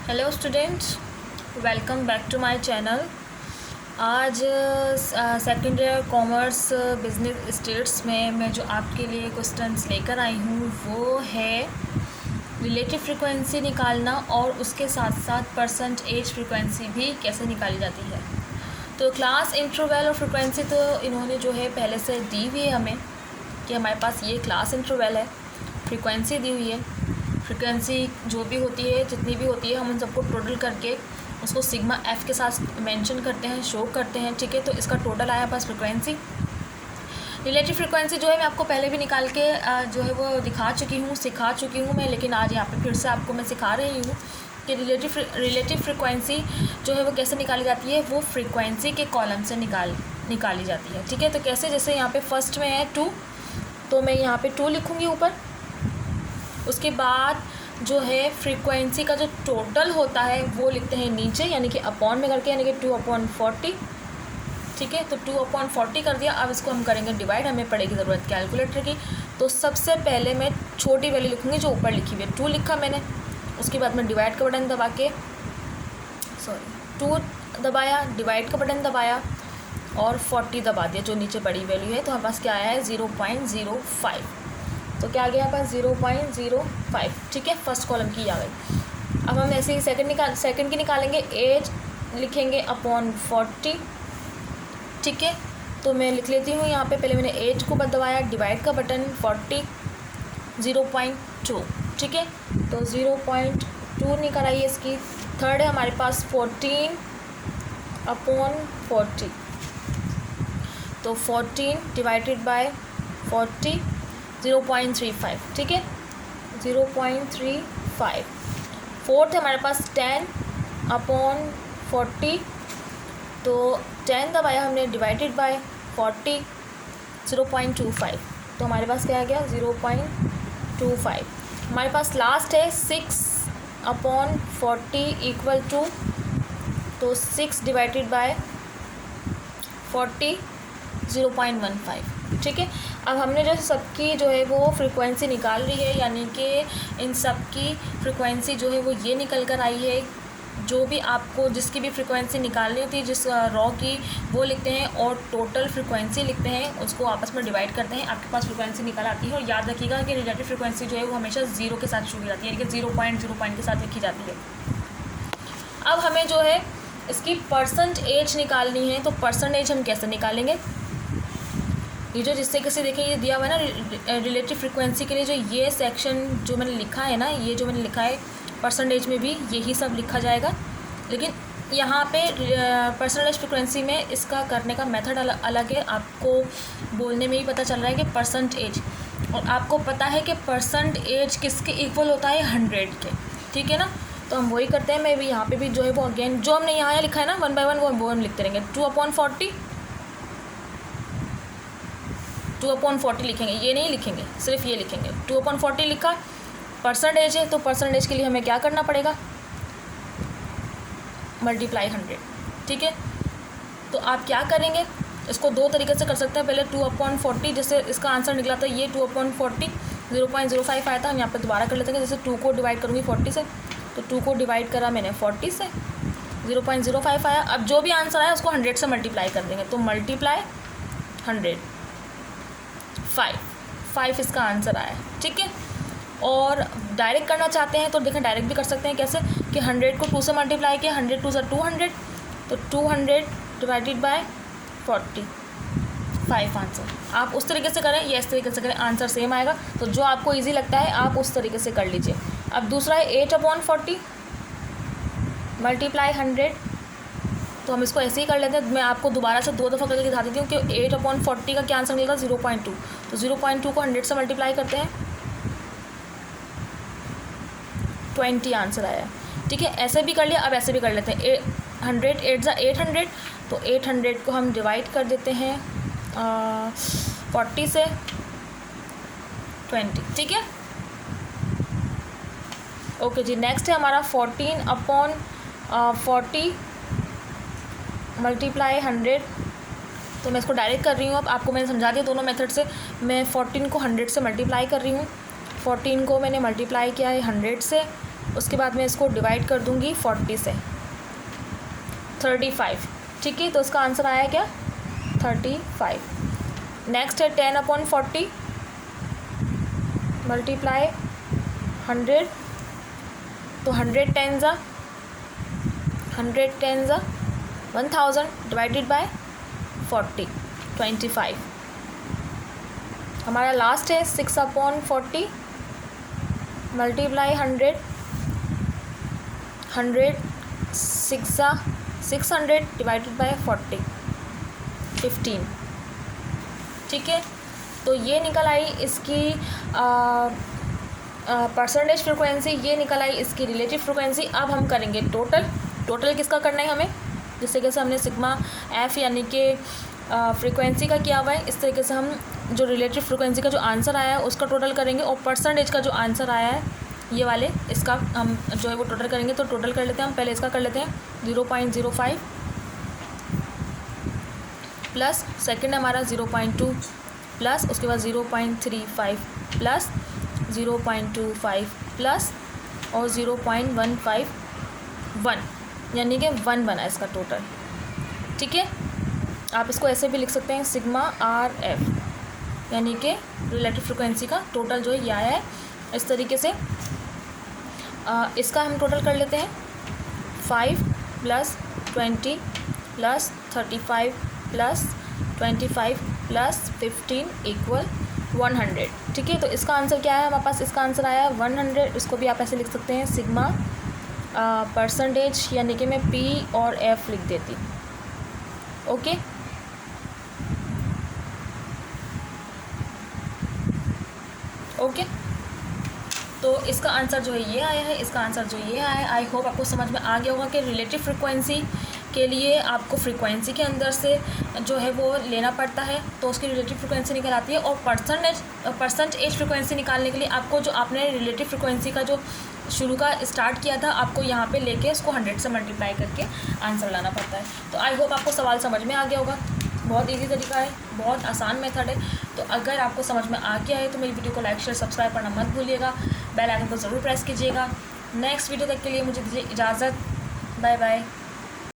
Hello students, welcome back to my channel. आज second year commerce business stats में मैं जो आपके लिए क्वेश्चंस लेकर आई हूँ वो है रिलेटिव फ्रीक्वेंसी निकालना और उसके साथ साथ परसेंटेज फ्रीक्वेंसी भी कैसे निकाली जाती है। तो क्लास इंटरवल और फ्रीक्वेंसी तो इन्होंने जो है पहले से दी हुई है हमें कि हमारे पास ये क्लास इंटरवल है, फ्रीक्वेंसी दी हुई है। फ्रीक्वेंसी जो भी होती है, जितनी भी होती है, हम उन सबको टोटल करके उसको सिग्मा एफ के साथ मेंशन करते हैं, शो करते हैं। ठीक है, तो इसका टोटल आया पास फ्रीक्वेंसी। रिलेटिव फ्रीक्वेंसी जो है मैं आपको पहले भी निकाल के जो है वो सिखा चुकी हूँ मैं, लेकिन आज यहाँ पे फिर से आपको मैं सिखा रही हूँ कि रिलेटिव फ्रीक्वेंसी जो है वो कैसे निकाली जाती है। वो फ्रीक्वेंसी के कॉलम से निकाली जाती है। ठीक है, तो कैसे, जैसे यहाँ पे फर्स्ट में है 2, तो मैं यहाँ पे 2 लिखूँगी ऊपर। उसके बाद जो है फ्रीक्वेंसी का जो टोटल होता है वो लिखते हैं नीचे, यानी कि अपॉन में करके, यानी कि 2/40। ठीक है, तो 2/40 कर दिया। अब इसको हम करेंगे डिवाइड, हमें पड़ेगी ज़रूरत कैलकुलेटर की। तो सबसे पहले मैं छोटी वैल्यू लिखूँगी जो ऊपर लिखी हुई है, 2 लिखा मैंने। उसके बाद मैं डिवाइड का बटन दबा के 2 दबाया, डिवाइड का बटन दबाया और 40 दबा दिया जो नीचे बड़ी वैल्यू है। तो हमारे पास क्या आया है 0.05। तो क्या आ गया हमारे पास 0.05। ठीक है, फर्स्ट कॉलम की आ गई। अब हम ऐसे ही सेकंड की निकालेंगे। एज लिखेंगे अपॉन 40। ठीक है, तो मैं लिख लेती हूँ यहाँ पे, पहले मैंने एज को दबाया, डिवाइड का बटन 40, 0.2। ठीक है, तो 0.2 निकल आई है इसकी। थर्ड है हमारे पास 14/40, तो 14 डिवाइडेड बाय 40, 0.35। ठीक है, 0.35। फोर्थ है हमारे पास 10/40, तो 10 दबाया हमने, डिवाइडेड बाय 40, 0.25। तो हमारे पास क्या आ गया 0.25। हमारे पास लास्ट है 6/40 इक्वल टू, तो 6 डिवाइडेड बाय 40, 0.15। ठीक है, अब हमने जो सबकी जो है वो फ्रीक्वेंसी निकाल ली है, यानी कि इन सब की फ्रीक्वेंसी जो है वो ये निकल कर आई है। जो भी आपको जिसकी भी फ्रीक्वेंसी निकालनी होती है, जिस रॉ की, वो लिखते हैं और टोटल फ्रीक्वेंसी लिखते हैं, उसको आपस में डिवाइड करते हैं, आपके पास फ्रीक्वेंसी निकल आती है। और याद रखिएगा कि रिलेटिव फ्रीक्वेंसी जो है वो हमेशा 0 के साथ शुरू की जाती है, यानी कि 0 पॉइंट के साथ लिखी जाती है। अब हमें जो है इसकी परसेंटेज निकालनी है, तो परसेंटेज हम कैसे निकालेंगे। ये जो जिससे कैसे देखें, ये दिया हुआ है ना रिलेटिव फ्रीक्वेंसी के लिए, जो ये सेक्शन जो मैंने लिखा है ना, ये जो मैंने लिखा है परसेंटेज में भी यही सब लिखा जाएगा। लेकिन यहाँ पे परसेंटेज फ्रीक्वेंसी में इसका करने का मेथड अलग है। आपको बोलने में ही पता चल रहा है कि परसेंटेज, और आपको पता है कि परसेंटेज किसके इक्वल होता है 100 के। ठीक है ना, तो हम वही करते हैं। मैं भी यहाँ पे भी जो है वो अगेन जो हमने यहाँ लिखा है ना 1 बाय 1 वो हम लिखते रहेंगे। 2/40 लिखेंगे, ये नहीं लिखेंगे, सिर्फ ये लिखेंगे। 2/40 लिखा, परसेंटेज है, तो परसेंटेज के लिए हमें क्या करना पड़ेगा, मल्टीप्लाई 100। ठीक है, तो आप क्या करेंगे, इसको 2 तरीके से कर सकते हैं। पहले 2/40, जैसे इसका आंसर निकला था ये 2/40, 0.05 आया था। हम यहाँ पे दोबारा कर लेते हैं। जैसे 2 को डिवाइड करूँगी 40 से, तो 2 को डिवाइड करा मैंने 40 से, 0.05 आया। अब जो भी आंसर आया उसको 100 से मल्टीप्लाई कर देंगे, तो मल्टीप्लाई 100, 5 इसका आंसर आया। ठीक है, और डायरेक्ट करना चाहते हैं तो देखें डायरेक्ट भी कर सकते हैं। कैसे कि 100 को 2 से मल्टीप्लाई किया, 100 2 से 200, तो 200 डिवाइडेड बाय 40, 5 आंसर। आप उस तरीके से करें या इस तरीके से करें, आंसर सेम आएगा। तो जो आपको इजी लगता है आप उस तरीके से कर लीजिए। अब दूसरा है 8/40 मल्टीप्लाई 100, तो हम इसको ऐसे ही कर लेते हैं। मैं आपको दोबारा से 2 दफ़ा करके दिखा देती हूँ कि 8/40 का क्या आंसर मिलेगा 0.2। तो 0.2 को 100 से मल्टीप्लाई करते हैं, 20 आंसर आया। ठीक है, ऐसे भी कर लिया। अब ऐसे भी कर लेते हैं, 100 8 800, तो 800 को हम डिवाइड कर देते हैं 40 से 20। ठीक है, ओके जी। नेक्स्ट है हमारा 14/40 मल्टीप्लाई 100, तो मैं इसको डायरेक्ट कर रही हूँ। अब आपको मैंने समझा दिया दोनों मेथड से। मैं 14 को 100 से मल्टीप्लाई कर रही हूँ। 14 को मैंने मल्टीप्लाई किया है 100 से, उसके बाद मैं इसको डिवाइड कर दूँगी 40 से, 35। ठीक है, तो इसका आंसर आया क्या? 35। नेक्स्ट है 10/40 मल्टीप्लाई 100, तो 100 10 1000 डिवाइडेड बाय 40, 25। हमारा लास्ट है 6/40 मल्टीप्लाई 100 600 डिवाइडेड बाय 40, 15। ठीक है, तो ये निकल आई इसकी परसेंटेज फ्रिक्वेंसी, ये निकल आई इसकी रिलेटिव फ्रिक्वेंसी। अब हम करेंगे टोटल किसका करना है हमें, जिस तरीके से हमने सिग्मा एफ यानी कि फ्रिक्वेंसी का किया हुआ है, इस तरीके से हम जो रिलेटिव फ्रिक्वेंसी का जो आंसर आया है उसका टोटल करेंगे, और परसेंटेज का जो आंसर आया है ये वाले, इसका हम जो है वो टोटल करेंगे। तो टोटल कर लेते हैं हम, पहले इसका कर लेते हैं 0.05 प्लस सेकंड हमारा 0.2 प्लस उसके बाद 0.35 प्लस 0.25 प्लस और 0.151, यानी कि 1 बना इसका टोटल। ठीक है, आप इसको ऐसे भी लिख सकते हैं सिग्मा आर एफ, यानी कि रिलेटिव फ्रिक्वेंसी का टोटल जो है ये आया है। इस तरीके से इसका हम टोटल कर लेते हैं 5 plus 20 plus 35 plus 25 plus 15 equal 100। ठीक है, तो इसका आंसर क्या है हमारे पास? इसका आंसर आया है 100। इसको भी आप ऐसे लिख सकते हैं सिग्मा परसेंटेज, यानी कि मैं पी और एफ लिख देती। ओके, ओके, तो इसका आंसर जो है ये आया है, इसका आंसर जो ये आया है। आई होप आपको समझ में आ गया होगा कि रिलेटिव फ्रिक्वेंसी के लिए आपको फ्रिक्वेंसी के अंदर से जो है वो लेना पड़ता है, तो उसकी रिलेटिव फ्रिक्वेंसी निकल आती है। और परसेंटेज फ्रिक्वेंसी निकालने के लिए आपको जो आपने रिलेटिव फ्रिक्वेंसी का जो शुरू का स्टार्ट किया था, आपको यहाँ पे लेके उसको 100 से मल्टीप्लाई करके आंसर लाना पड़ता है। तो आई होप आपको सवाल समझ में आ गया होगा। बहुत इजी तरीका है, बहुत आसान मेथड है। तो अगर आपको समझ में आ गया है तो मेरी वीडियो को लाइक शेयर सब्सक्राइब करना मत भूलिएगा, बेल आइकन को ज़रूर प्रेस कीजिएगा। नेक्स्ट वीडियो तक के लिए मुझे दीजिए इजाज़त, बाय बाय।